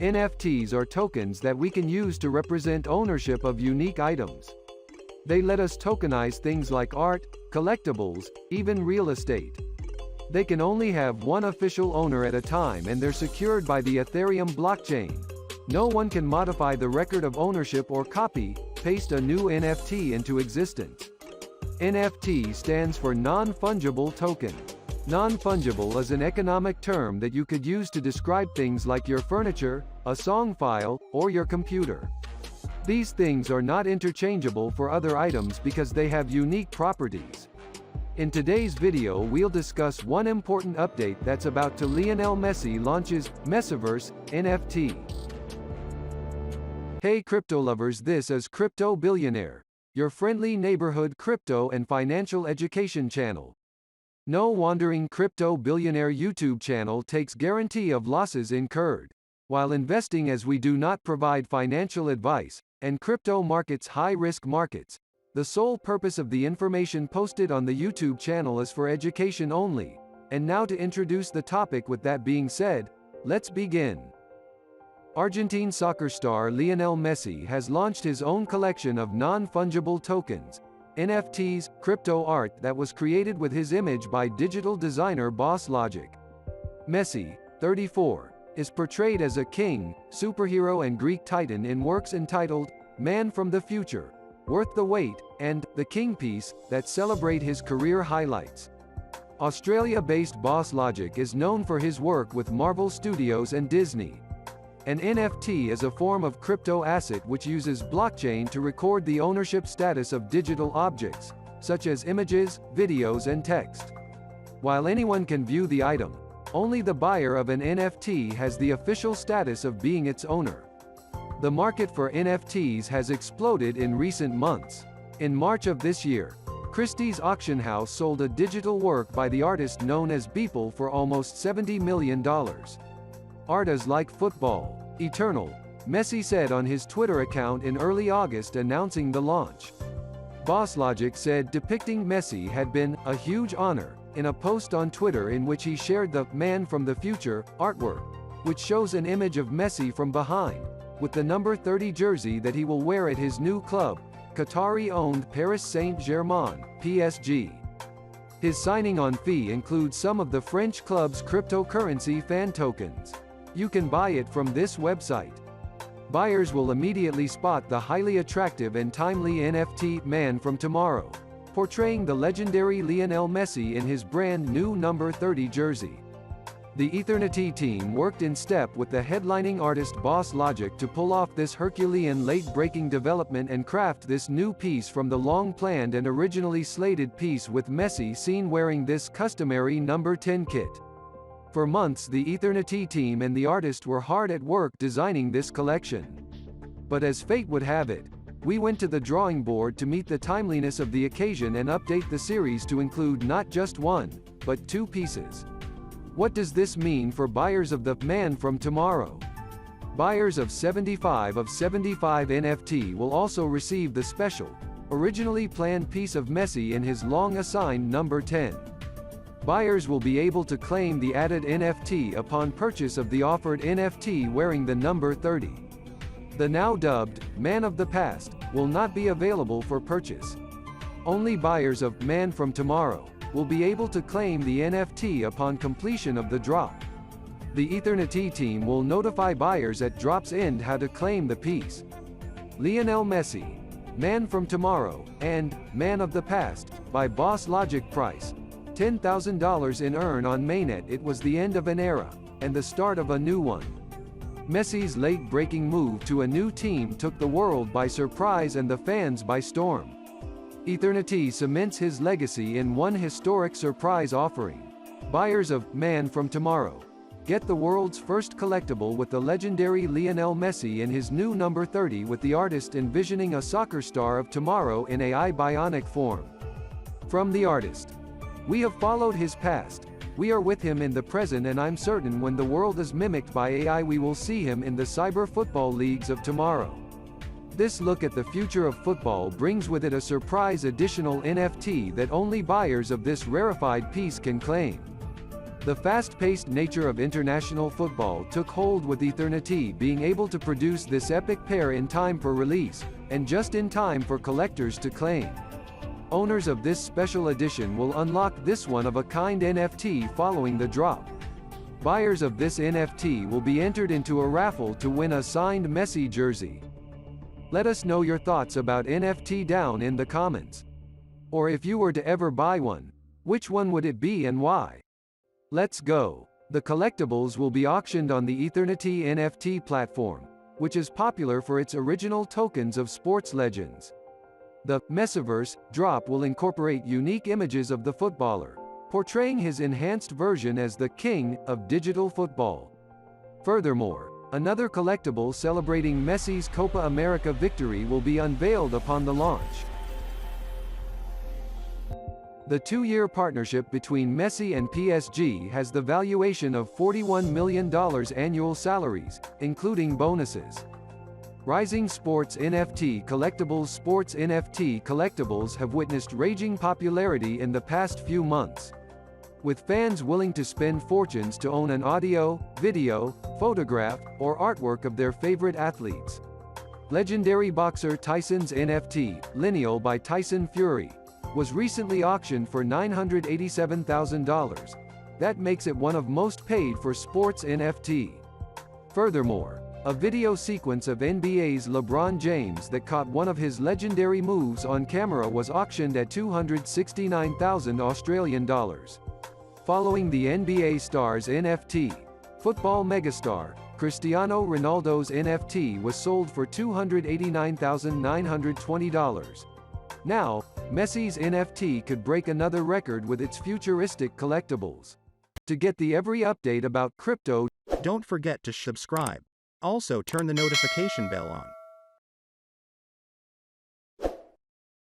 NFTs are tokens that we can use to represent ownership of unique items. They let us tokenize things like art, collectibles, even real estate. They can only have one official owner at a time and they're secured by the Ethereum blockchain. No one can modify the record of ownership or paste a new NFT into existence. NFT stands for non-fungible token. Non-fungible is an economic term that you could use to describe things like your furniture, a song file, or your computer. These things are not interchangeable for other items because they have unique properties. In today's video we'll discuss one important update that's about to Lionel Messi launches Messiverse NFT. Hey crypto lovers, this is Crypto Billionaire, your friendly neighborhood crypto and financial education channel. No wandering Crypto Billionaire YouTube channel takes guarantee of losses incurred while investing, as we do not provide financial advice, and crypto markets high-risk markets. The sole purpose of the information posted on the YouTube channel is for education only. And now to introduce the topic. With that being said, let's begin. Argentine soccer star Lionel Messi has launched his own collection of non-fungible tokens, NFTs, crypto art that was created with his image by digital designer BossLogic. Messi, 34, is portrayed as a king, superhero and Greek titan in works entitled Man from the Future, Worth the Wait, and The King Piece, that celebrate his career highlights. Australia-based BossLogic is known for his work with Marvel Studios and Disney. An NFT is a form of crypto asset which uses blockchain to record the ownership status of digital objects, such as images, videos and text. While anyone can view the item, only the buyer of an NFT has the official status of being its owner. The market for NFTs has exploded in recent months. In March of this year, Christie's auction house sold a digital work by the artist known as Beeple for almost $70 million. Art is like football, eternal, Messi said on his Twitter account in early August announcing the launch. BossLogic said depicting Messi had been a huge honor in a post on Twitter in which he shared the Man from the Future artwork, which shows an image of Messi from behind, with the number 30 jersey that he will wear at his new club, Qatari-owned Paris Saint-Germain, PSG. His signing-on fee includes some of the French club's cryptocurrency fan tokens. You can buy it from this website. Buyers will immediately spot the highly attractive and timely NFT Man from Tomorrow, portraying the legendary Lionel Messi in his brand new number 30 jersey. The Ethernity team worked in step with the headlining artist BossLogic to pull off this Herculean late-breaking development and craft this new piece from the long-planned and originally slated piece, with Messi seen wearing this customary number 10 kit. For months the Ethernity team and the artist were hard at work designing this collection. But as fate would have it, we went to the drawing board to meet the timeliness of the occasion and update the series to include not just one, but two pieces. What does this mean for buyers of the Man from Tomorrow? Buyers of 75 NFT will also receive the special, originally planned piece of Messi in his long-assigned number 10. Buyers will be able to claim the added NFT upon purchase of the offered NFT wearing the number 30. The now dubbed Man of the Past will not be available for purchase. Only buyers of Man from Tomorrow will be able to claim the NFT upon completion of the drop. The Ethernity team will notify buyers at drop's end how to claim the piece. Lionel Messi, Man from Tomorrow, and Man of the Past, by BossLogic. Price $10,000 in earn on mainnet. It was the end of an era, and the start of a new one. Messi's late-breaking move to a new team took the world by surprise and the fans by storm. Ethernity cements his legacy in one historic surprise offering. Buyers of Man from Tomorrow get the world's first collectible with the legendary Lionel Messi in his new number 30, with the artist envisioning a soccer star of tomorrow in AI bionic form. From the artist: "We have followed his past. We are with him in the present, and I'm certain when the world is mimicked by AI we will see him in the cyber football leagues of tomorrow." This look at the future of football brings with it a surprise additional NFT that only buyers of this rarefied piece can claim. The fast-paced nature of international football took hold, with Ethernity being able to produce this epic pair in time for release, and just in time for collectors to claim. Owners of this special edition will unlock this one-of-a-kind NFT following the drop. Buyers of this NFT will be entered into a raffle to win a signed Messi jersey. Let us know your thoughts about NFT down in the comments. Or if you were to ever buy one, which one would it be and why? Let's go. The collectibles will be auctioned on the Ethernity NFT platform, which is popular for its original tokens of sports legends. The Messiverse drop will incorporate unique images of the footballer, portraying his enhanced version as the king of digital football. Furthermore, another collectible celebrating Messi's Copa America victory will be unveiled upon the launch. The 2-year partnership between Messi and PSG has the valuation of $41 million annual salaries, including bonuses. Rising sports NFT collectibles. Sports NFT collectibles have witnessed raging popularity in the past few months, with fans willing to spend fortunes to own an audio, video, photograph, or artwork of their favorite athletes. Legendary boxer Tyson's NFT, Lineal by Tyson Fury, was recently auctioned for $987,000. That makes it one of most paid for sports NFT. Furthermore, a video sequence of NBA's LeBron James that caught one of his legendary moves on camera was auctioned at $269,000 Australian dollars. Following the NBA star's NFT, football megastar Cristiano Ronaldo's NFT was sold for $289,920. Now, Messi's NFT could break another record with its futuristic collectibles. To get the every update about crypto, don't forget to subscribe. Also turn the notification bell on.